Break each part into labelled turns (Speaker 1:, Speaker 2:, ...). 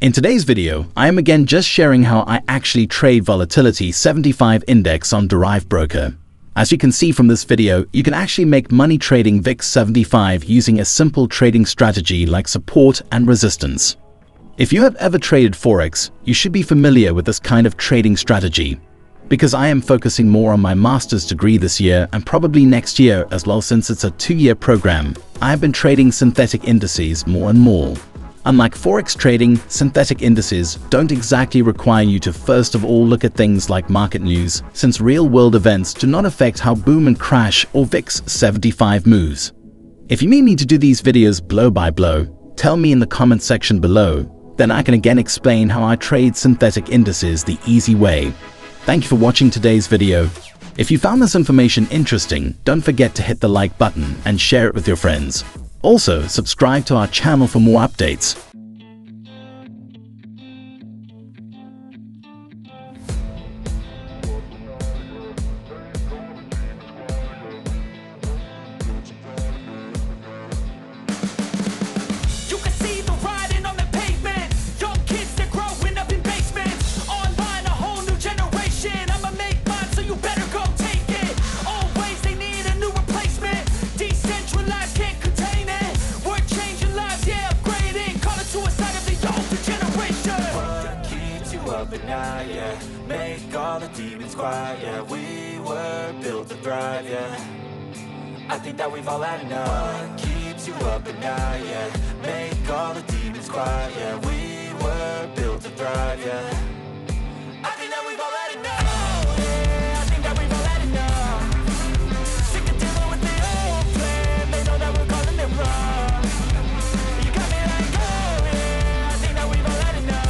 Speaker 1: In today's video, I am again just sharing how I actually trade Volatility 75 index on Derive broker. As you can see from this video, you can actually make money trading VIX 75 using a simple trading strategy like support and resistance. If you have ever traded Forex, you should be familiar with this kind of trading strategy. Because I am focusing more on my master's degree this year and probably next year as well, since it's a 2-year program, I have been trading synthetic indices more and more. Unlike Forex trading, synthetic indices don't exactly require you to first of all look at things like market news, since real-world events do not affect how boom and crash or VIX 75 moves. If you need me to do these videos blow by blow, tell me in the comment section below, then I can again explain how I trade synthetic indices the easy way. Thank you for watching today's video. If you found this information interesting, don't forget to hit the like button and share it with your friends. Also, subscribe to our channel for more updates.
Speaker 2: Yeah, make all the demons quiet. Yeah, we were built to thrive. Yeah, I think that we've all had enough. What keeps you up at night? Yeah, make all the demons quiet. Yeah, we were built to thrive. Yeah, I think that we've all had enough. Yeah, I think that we've all had enough. Sick of dealing with the old plan. They know that we're calling it wrong. You got me like, oh yeah, I think that we've all had enough.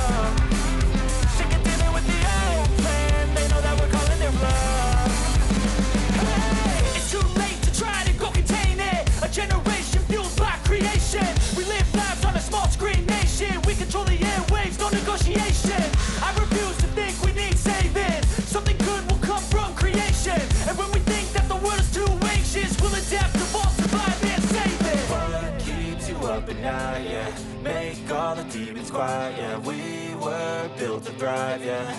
Speaker 2: I refuse to think we need saving. Something good will come from creation. And when we think that the world is too anxious, we'll adapt, evolve, survive, and save it. What keeps you up at night? Yeah, make all the demons quiet. Yeah, we were built to thrive. Yeah,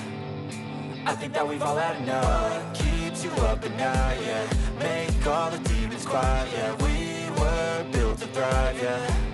Speaker 2: I think that we've all had enough. What keeps you up at night? Yeah, make all the demons quiet. Yeah, we were built to thrive. Yeah.